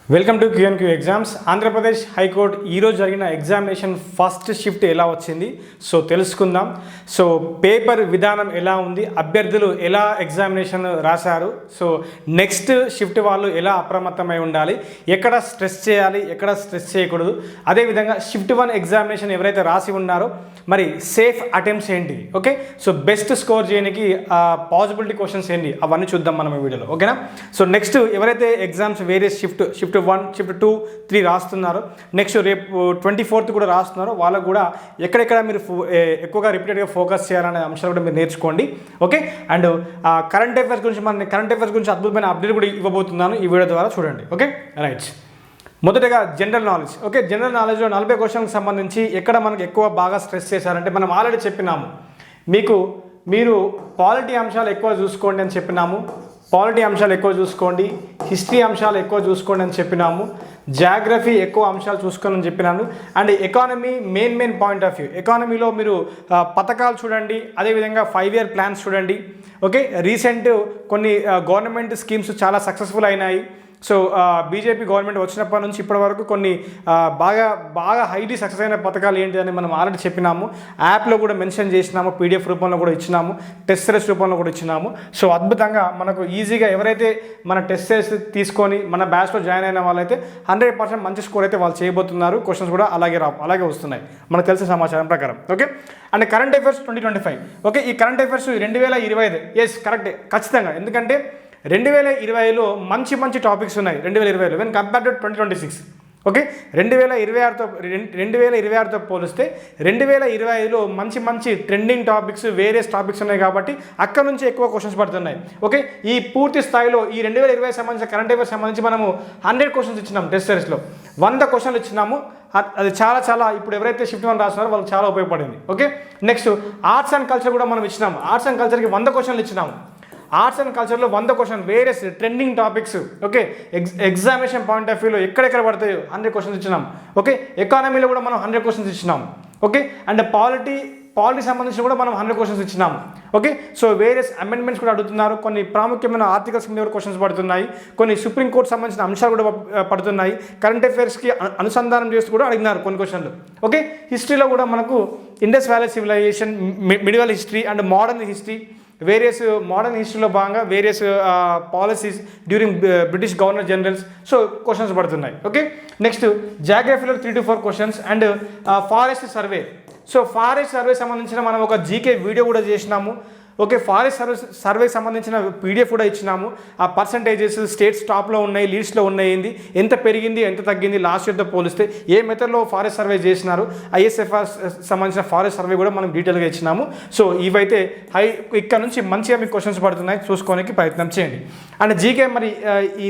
Welcome to QnQ exams. Andhra Pradesh high court ఈరోజు జరిగిన examination first shift ఎలా వచ్చింది సో తెలుసుకుందాం. సో పేపర్ విధానం ఎలా ఉంది, అభ్యర్థులు ఎలా ఎగ్జామినేషన్ రాశారు, సో నెక్స్ట్ షిఫ్ట్ వాళ్ళు ఎలా అప్రమత్తమై ఉండాలి, ఎక్కడ స్ట్రెస్ చేయాలి, ఎక్కడ స్ట్రెస్ చేయకూడదు, అదేవిధంగా షిఫ్ట్ 1 ఎగ్జామినేషన్ ఎవరైతే రాసి ఉన్నారో మరి సేఫ్ అటెంప్ట్స్ ఏంటి, ఓకే, సో బెస్ట్ స్కోర్ చేయడానికి పాసిబిలిటీ క్వశ్చన్స్ ఏంటి అవన్నీ చూద్దాం మనం ఈ వీడియోలో, ఓకేనా. సో నెక్స్ట్ ఎవరైతే ఎగ్జామ్స్ వేరే షిఫ్ట్ 1, షిఫ్ట్ 2, 3 రాస్తున్నారు, నెక్స్ట్ రేపు 24th కూడా రాస్తున్నారు, వాళ్ళకు కూడా ఎక్కడెక్కడ మీరు ఎక్కువగా రిపీటెడ్గా ఫోకస్ చేయాలనే అంశాలు కూడా మీరు నేర్చుకోండి, ఓకే. అండ్ కరెంట్ అఫైర్స్ గురించి అద్భుతమైన అప్డేట్ కూడా ఇవ్వబోతున్నాను ఈ వీడియో ద్వారా, చూడండి, ఓకే. రైట్, మొదటగా జనరల్ నాలెడ్జ్, ఓకే. జనరల్ నాలెడ్జ్లో 40 క్వశ్చన్కి సంబంధించి ఎక్కడ మనకు ఎక్కువ బాగా స్ట్రెస్ చేశారంటే మనం ఆల్రెడీ చెప్పినాము మీరు పాలిటీ అంశాలు ఎక్కువ చూసుకోండి అని చెప్పినాము, పాలిటీ అంశాలు ఎక్కువ చూసుకోండి, హిస్టరీ అంశాలు ఎక్కువ చూసుకోండి అని చెప్పినాము, జాగ్రఫీ ఎక్కువ అంశాలు చూసుకోండి అని చెప్పినాను. And economy main point of view, ఎకానమీలో మీరు పథకాలు చూడండి, అదేవిధంగా 5-year ప్లాన్స్ చూడండి, ఓకే. రీసెంట్ కొన్ని గవర్నమెంట్ స్కీమ్స్ చాలా సక్సెస్ఫుల్ అయినాయి. సో బీజేపీ గవర్నమెంట్ వచ్చినప్పటి నుంచి ఇప్పటి వరకు కొన్ని బాగా హైలీ సక్సెస్ అయిన పథకాలు ఏంటి అని మనం ఆల్రెడీ చెప్పినాము, యాప్లో కూడా మెన్షన్ చేసినాము, పీడిఎఫ్ రూపంలో కూడా ఇచ్చినాము, టెస్ట్ సిరీస్ రూపంలో కూడా ఇచ్చినాము. సో అద్భుతంగా మనకు ఈజీగా ఎవరైతే మన టెస్ట్ సిరీస్ తీసుకొని మన బ్యాచ్లో జాయిన్ అయిన వాళ్ళైతే 100% మంచి స్కోర్ అయితే వాళ్ళు చేయబోతున్నారు. క్వశ్చన్స్ కూడా అలాగే వస్తున్నాయి మనకు తెలిసిన సమాచారం ప్రకారం, okay. And current affairs 2025, okay. ఈ కరెంట్ అఫైర్స్ 2025 ఎస్ కరెక్టే, ఖచ్చితంగా. ఎందుకంటే 2020లో మంచి టాపిక్స్ ఉన్నాయి 2020లో వెన్ కంపేర్ టు 2026, ఓకే. 2026తో పోలిస్తే 2025లో మంచి ట్రెండింగ్ టాపిక్స్, వేరియస్ టాపిక్స్ ఉన్నాయి కాబట్టి అక్కడ నుంచి ఎక్కువ క్వశ్చన్స్ పడుతున్నాయి, ఓకే. ఈ పూర్తి స్థాయిలో ఈ 2020 సంబంధించిన కరెంట్ అఫైర్స్ సంబంధించి మనము 100 క్వశ్చన్స్ ఇచ్చినాము, టెస్ట్ సిరీస్లో 100 క్వశ్చన్లు ఇచ్చినాము. అది చాలా ఇప్పుడు ఎవరైతే షిఫ్ట్ 1 రాస్తున్నారో వాళ్ళకి చాలా ఉపయోగపడింది, okay. Next arts and culture కూడా మనం ఇచ్చినాము, ఆర్ట్స్ అండ్ కల్చర్కి 100 క్వశ్చన్లు ఇచ్చినాము. ఆర్ట్స్ అండ్ కల్చర్లో 100 question, various trending topics, okay. Examination point of వ్యూలో ఎక్కడెక్కడ పడతాయో 100 క్వశ్చన్స్ ఇచ్చినాం, ఓకే. ఎకానమీలో కూడా మనం 100 క్వశ్చన్స్ ఇచ్చినాం, ఓకే. అండ్ పాలిటీ సంబంధించి కూడా మనం 100 క్వశ్చన్స్ ఇచ్చినాం, ఓకే. సో వేరియస్ అమెండ్మెంట్స్ కూడా అడుగుతున్నారు, కొన్ని ప్రాముఖ్యమైన ఆర్టికల్స్ మీద క్వశ్చన్స్ పడుతున్నాయి, కొన్ని సుప్రీంకోర్టు సంబంధించిన అంశాలు కూడా పడుతున్నాయి, కరెంట్ అఫైర్స్కి అనుసంధానం చేస్తూ కూడా అడిగినారు కొన్ని క్వశ్చన్లు, ఓకే. హిస్టరీలో కూడా మనకు Indus valley civilisation, medieval history and modern history, various modern హిస్టరీలో భాగంగా various policies during British governor generals, so questions పడుతున్నాయి, ఓకే. నెక్స్ట్ జాగ్రఫీలో 3 to 4 questions and forest survey. So forest survey సంబంధించిన మనం ఒక జీకే వీడియో కూడా చేసినాము, ఓకే. ఫారెస్ట్ సర్వేకి సంబంధించిన పీడిఎఫ్ కూడా ఇచ్చినాము. ఆ పర్సంటేజెస్ స్టేట్స్ టాప్లో ఉన్నాయి, లీడ్స్లో ఉన్నాయి, ఎంత పెరిగింది ఎంత తగ్గింది లాస్ట్ ఇయర్తో పోలిస్తే, ఏ మెథడ్లో ఫారెస్ట్ సర్వే చేసినారు, ఐఎస్ఎఫ్ఆర్ సంబంధించిన ఫారెస్ట్ సర్వే కూడా మనం డీటెయిల్గా ఇచ్చినాము. సో ఇవైతే ఇక్కడ నుంచి మంచిగా మీకు క్వశ్చన్స్ పడుతున్నాయి, చూసుకోవడానికి ప్రయత్నం చేయండి. అండ్ జీకే మరి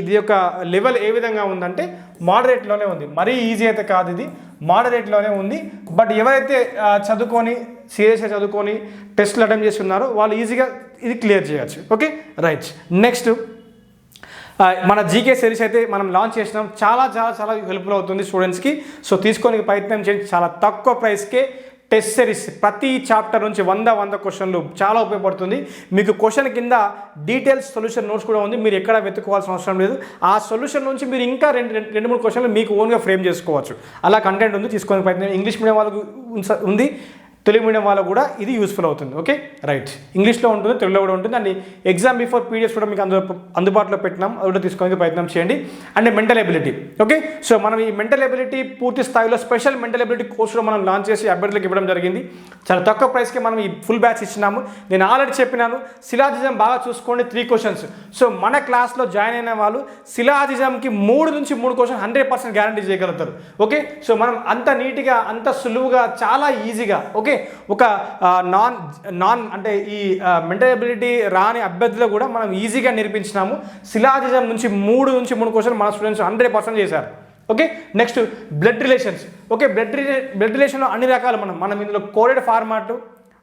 ఇది యొక్క లెవెల్ ఏ విధంగా ఉందంటే మోడరేట్లోనే ఉంది, మరీ ఈజీ అయితే కాదు, ఇది మోడరేట్లోనే ఉంది. బట్ ఎవరైతే చదువుకొని సీరియస్గా చదువుకొని టెస్ట్లు అటెంప్ట్ చేసి ఉన్నారో వాళ్ళు ఈజీగా ఇది క్లియర్ చేయొచ్చు, ఓకే. రైట్, నెక్స్ట్ మన జీకే సిరీస్ అయితే మనం లాంచ్ చేసినాం, చాలా హెల్ప్ఫుల్ అవుతుంది స్టూడెంట్స్కి. సో తీసుకోనికి ప్రయత్నం చేయండి, చాలా తక్కువ ప్రైస్కే టెస్ట్ సిరీస్ ప్రతి చాప్టర్ నుంచి 100 క్వశ్చన్లు చాలా ఉపయోగపడుతుంది. మీకు క్వశ్చన్ కింద డీటెయిల్స్ సొల్యూషన్ నోట్స్ కూడా ఉంది, మీరు ఎక్కడ వెతుక్కోవాల్సిన అవసరం లేదు. ఆ సొల్యూషన్ నుంచి మీరు ఇంకా 2-3 క్వశ్చన్లు మీకు ఓన్గా ఫ్రేమ్ చేసుకోవచ్చు, అలా కంటెంట్ ఉంది, తీసుకొని ప్రయత్నం. ఇంగ్లీష్ మీడియం వాళ్ళకు ఉంది, తెలుగు మీడియం వాళ్ళకు కూడా ఇది యూస్ఫుల్ అవుతుంది, ఓకే. రైట్, ఇంగ్లీష్లో ఉంటుంది, తెలుగులో కూడా ఉంటుంది. అండ్ ఎగ్జామ్ బిఫోర్ పీడిఎఫ్ కూడా మీకు అందుబాటులో పెట్టినాం, అది కూడా తీసుకోవడానికి ప్రయత్నం చేయండి. And mental ability, okay. So మనం ఈ మెంటల్ ఎబిలిటీ పూర్తి స్థాయిలో స్పెషల్ మెంటల్ ఎబిలిటీ కోర్స్ కూడా మనం లాంచ్ చేసి అభ్యర్థులకు ఇవ్వడం జరిగింది. చాలా తక్కువ ప్రైస్కి మనం ఈ ఫుల్ బ్యాచ్ ఇచ్చినాము. నేను ఆల్రెడీ చెప్పినాను, సిలాజిజం బాగా చూసుకోండి, 3 క్వశ్చన్స్. సో మన క్లాస్లో జాయిన్ అయిన వాళ్ళు సిలాజిజంకి 3 నుంచి 3 క్వశ్చన్ 100% గ్యారంటీ చేయగలుగుతారు, ఓకే. సో మనం అంత నీట్గా, అంత సులువుగా, చాలా ఈజీగా, ఓకే. ఒక నాన్ అంటే ఈ మెంటల్ ఎబిలిటీ రాని అభ్యర్థులు కూడా మనం ఈజీగా నేర్పించినాము. సిలాజిజం నుంచి 3 నుంచి 3 క్వశ్చన్ మన స్టూడెంట్స్ 100% చేశారు, okay. Next blood relations, okay. Blood రిలేషన్లో అన్ని రకాలు మనం ఇందులో కోడెడ్ ఫార్మాట్,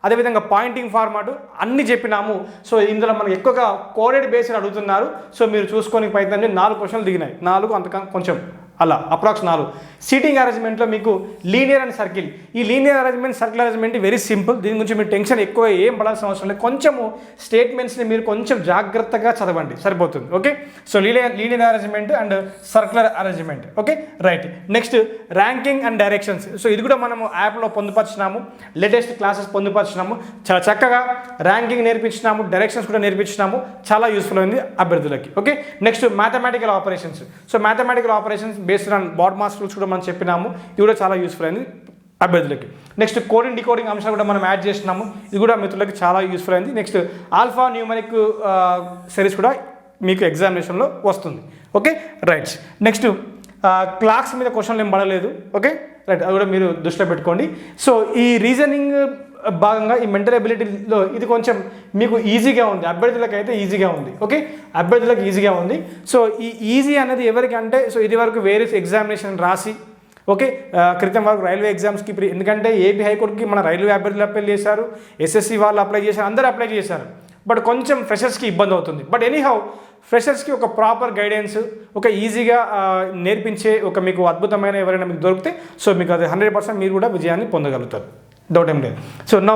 అదేవిధంగా పాయింటింగ్ ఫార్మాట్ అన్నీ చెప్పినాము. సో ఇందులో మనకు ఎక్కువగా కోడెడ్ బేస్డ్ అడుగుతున్నారు. సో మీరు చూసుకోనికి ప్రయత్నం చేయండి, 4 క్వశ్చన్లు దిగినాయి, 4 అంతకన్నా కొంచెం అలా అప్రాక్స్ 4. సీటింగ్ అరేంజ్మెంట్లో మీకు లీనియర్ అండ్ సర్కిల్. ఈ linear arrangement, circle arrangement very simple. దీని గురించి మీరు టెన్షన్ ఎక్కువ ఏం పడాల్సిన అవసరం లేదు. కొంచెము స్టేట్మెంట్స్ని మీరు కొంచెం జాగ్రత్తగా చదవండి సరిపోతుంది. Okay, so linear arrangement and circular arrangement. Okay, right. Next ranking and directions. So ఇది కూడా మనము యాప్లో పొందుపరిచినాము, లేటెస్ట్ క్లాసెస్ పొందుపరిచినాము, చాలా చక్కగా ర్యాంకింగ్ నేర్పించినాము, డైరెక్షన్స్ కూడా నేర్పించినాము, చాలా యూస్ఫుల్ అయింది అభ్యర్థులకి. Okay, next mathematical operations. So mathematical operations based on BODMAS rules కూడా మనం చెప్పినాము, ఇది కూడా చాలా యూస్ఫుల్ అయింది అభ్యర్థులకి. నెక్స్ట్ కోడింగ్ డికోడింగ్ అంశాలు కూడా మనం యాడ్ చేసినాము, ఇది కూడా మిత్రులకి చాలా యూస్ఫుల్ అయింది. నెక్స్ట్ ఆల్ఫా న్యూమరిక్ సిరీస్ కూడా మీకు ఎగ్జామినేషన్లో వస్తుంది. Okay, right. నెక్స్ట్ క్లాక్స్ మీద క్వశ్చన్లు ఏం పడలేదు. ఓకే, రైట్, అది కూడా మీరు దృష్టిలో పెట్టుకోండి. సో ఈ రీజనింగ్ భాగంగా ఈ మెంటల్ ఎబిలిటీలో ఇది కొంచెం మీకు ఈజీగా ఉంది, అభ్యర్థులకు అయితే ఈజీగా ఉంది. ఓకే, అభ్యర్థులకు ఈజీగా ఉంది. సో ఈ ఈజీ అనేది ఎవరికి అంటే, సో ఇది వరకు వేరే ఎగ్జామినేషన్ రాసి, ఓకే, క్రితం వరకు రైల్వే ఎగ్జామ్స్కి ఎందుకంటే ఏపీ హైకోర్టుకి మన రైల్వే అభ్యర్థులు అప్లై చేశారు, ఎస్ఎస్సి వాళ్ళు అప్లై చేశారు, అందరూ అప్లై చేశారు. బట్ కొంచెం ఫ్రెషర్స్కి ఇబ్బంది అవుతుంది. బట్ ఎనీహౌ ఫ్రెషర్స్కి ఒక ప్రాపర్ గైడెన్స్, ఒక ఈజీగా నేర్పించే ఒక మీకు అద్భుతమైన ఎవరైనా మీకు దొరికితే, సో మీకు అది 100% మీరు కూడా విజయాన్ని పొందగలుగుతారు, డౌట్ ఏం లేదు. సో నౌ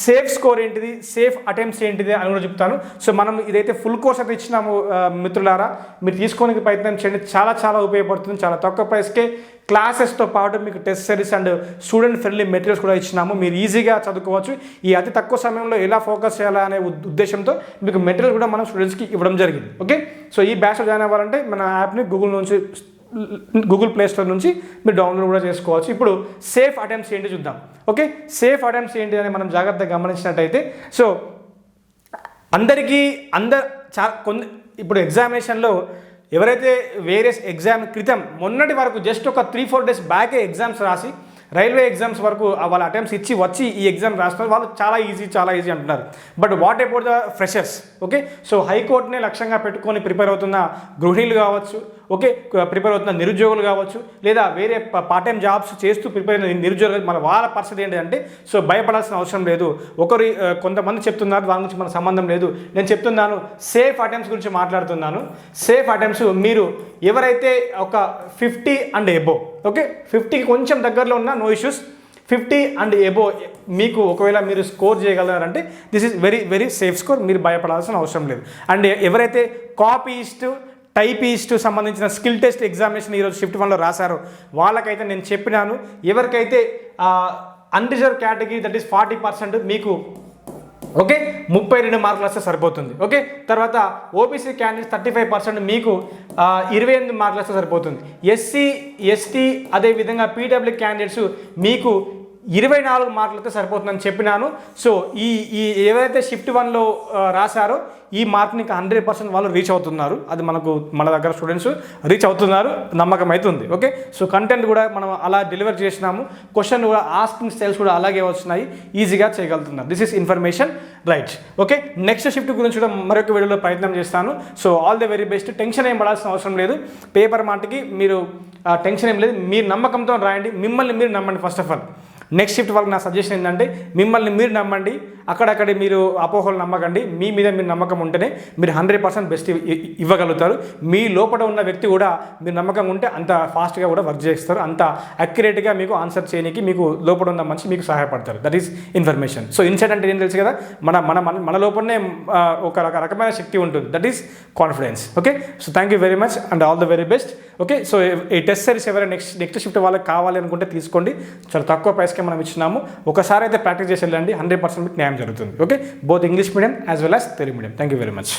సేఫ్ స్కోర్ ఏంటిది, సేఫ్ అటెంప్ట్స్ ఏంటిది అని కూడా చెప్తాను. సో మనం ఇదైతే ఫుల్ కోర్స్ అయితే ఇచ్చినాము మిత్రులారా, మీరు తీసుకోవడానికి ప్రయత్నం చేయండి, చాలా చాలా ఉపయోగపడుతుంది. చాలా తక్కువ ప్రైస్కే క్లాసెస్తో పాటు మీకు test series and student friendly materials కూడా ఇచ్చినాము, మీరు ఈజీగా చదువుకోవచ్చు. ఈ అతి తక్కువ సమయంలో ఎలా ఫోకస్ చేయాలా అనే ఉద్దేశంతో మీకు మెటీరియల్ కూడా మనం స్టూడెంట్స్కి ఇవ్వడం జరిగింది. ఓకే, సో ఈ బ్యాచ్లో జాయిన్ అవ్వాలంటే మన యాప్ని గూగుల్ ప్లే స్టోర్ నుంచి మీరు డౌన్లోడ్ కూడా చేసుకోవచ్చు. ఇప్పుడు సేఫ్ అటెంప్ట్స్ ఏంటి చూద్దాం. ఓకే, సేఫ్ అటెంప్ట్స్ ఏంటి అని మనం జాగ్రత్తగా గమనించినట్టయితే, సో కొన్ని ఇప్పుడు ఎగ్జామినేషన్లో ఎవరైతే వేరియస్ ఎగ్జామ్ క్రితం మొన్నటి వరకు జస్ట్ ఒక 3-4 డేస్ బ్యాకే ఎగ్జామ్స్ రాసి రైల్వే ఎగ్జామ్స్ వరకు వాళ్ళ అటెంప్ట్స్ ఇచ్చి వచ్చి ఈ ఎగ్జామ్ రాస్తున్నారు, వాళ్ళు చాలా ఈజీ అంటున్నారు. But what about the freshers? Okay, so హైకోర్టునే లక్ష్యంగా పెట్టుకొని ప్రిపేర్ అవుతున్న గృహిణులు కావచ్చు, ఓకే, ప్రిపేర్ అవుతున్న నిరుద్యోగులు కావచ్చు, లేదా వేరే పార్ట్ టైం జాబ్స్ చేస్తూ ప్రిపేర్ అయిన నిరుద్యోగులు, మన వాళ్ళ పరిస్థితి ఏంటంటే, సో భయపడాల్సిన అవసరం లేదు. కొంతమంది చెప్తున్నారు దాని గురించి మన సంబంధం లేదు, నేను చెప్తున్నాను సేఫ్ అటెంప్ట్స్ గురించి మాట్లాడుతున్నాను. సేఫ్ అటెంప్ట్స్ మీరు ఎవరైతే ఒక 50 అండ్ ఎబో, ఓకే, 50కి కొంచెం దగ్గరలో ఉన్న నో ఇష్యూస్, 50 అండ్ ఎబో మీకు ఒకవేళ మీరు స్కోర్ చేయగలరంటే this is very safe score, మీరు భయపడాల్సిన అవసరం లేదు. అండ్ ఎవరైతే కాపీయిస్ట్, టైపిస్ట్ సంబంధించిన స్కిల్ టెస్ట్ ఎగ్జామినేషన్ ఈరోజు షిఫ్ట్ 1లో రాశారో వాళ్ళకైతే నేను చెప్పినాను, ఎవరికైతే అన్రిజర్వ్ కేటగిరీ దట్ ఈస్ 40% మీకు ఓకే 32 మార్కులు వస్తే సరిపోతుంది. ఓకే, తర్వాత ఓబీసీ క్యాండిడేట్స్ 35% మీకు 28 మార్కులు వస్తే సరిపోతుంది. ఎస్సీ, ఎస్టీ అదేవిధంగా పీడబ్ల్యూ క్యాండిడేట్స్ మీకు 24 మార్కులతో సరిపోతుందని చెప్పినాను. సో ఈ ఏవైతే షిఫ్ట్ 1లో రాశారో ఈ మార్క్ని 100% వాళ్ళు రీచ్ అవుతున్నారు, అది మన దగ్గర స్టూడెంట్స్ రీచ్ అవుతున్నారు, నమ్మకం అవుతుంది. ఓకే, సో కంటెంట్ కూడా మనం అలా డెలివర్ చేసినాము, క్వశ్చన్ కూడా ఆస్కింగ్ స్టైల్స్ కూడా అలాగే వస్తున్నాయి, ఈజీగా చేయగలుగుతున్నారు. This is information, right. Okay, next shift గురించి కూడా మరొక వీడియోలో ప్రయత్నం చేస్తాను. So all the very best. Tension ఏం పడాల్సిన అవసరం లేదు, పేపర్ మాటకి మీరు టెన్షన్ ఏం లేదు, మీరు నమ్మకంతో రాయండి, మిమ్మల్ని మీరు నమ్మండి. First of all next shift వాళ్ళకి నా సజెషన్ ఏంటంటే, మిమ్మల్ని మీరు నమ్మండి, అక్కడక్కడ మీరు అపోహలు నమ్మకండి, మీ మీద మీరు నమ్మకం ఉంటేనే మీరు 100% బెస్ట్ ఇవ్వగలుగుతారు. మీ లోపల ఉన్న వ్యక్తి కూడా మీరు నమ్మకం ఉంటే అంత ఫాస్ట్గా కూడా వర్క్ చేస్తారు, అంత అక్యురేట్గా మీకు ఆన్సర్ చేయడానికి మీకు లోపల ఉన్న మనిషి మీకు సహాయపడతారు. That is information. So insight అంటే ఏం తెలుసు కదా, మన లోపలనే ఒక రకమైన శక్తి ఉంటుంది, that is confidence. Okay, so thank you very much and all the very best. Okay, so ఈ టెస్ట్ సిరీస్ ఎవరైనా నెక్స్ట్ షిఫ్ట్ వాళ్ళకి కావాలి అనుకుంటే తీసుకోండి, చాలా తక్కువ ప్రైస్కే మనం ఇచ్చినాము. ఒకసారి అయితే ప్రాక్టీస్ చేసి వెళ్ళండి, 100% మీకు న్యాయం జరుగుతుంది. Okay, both English medium as well as Telugu medium. Thank you very much.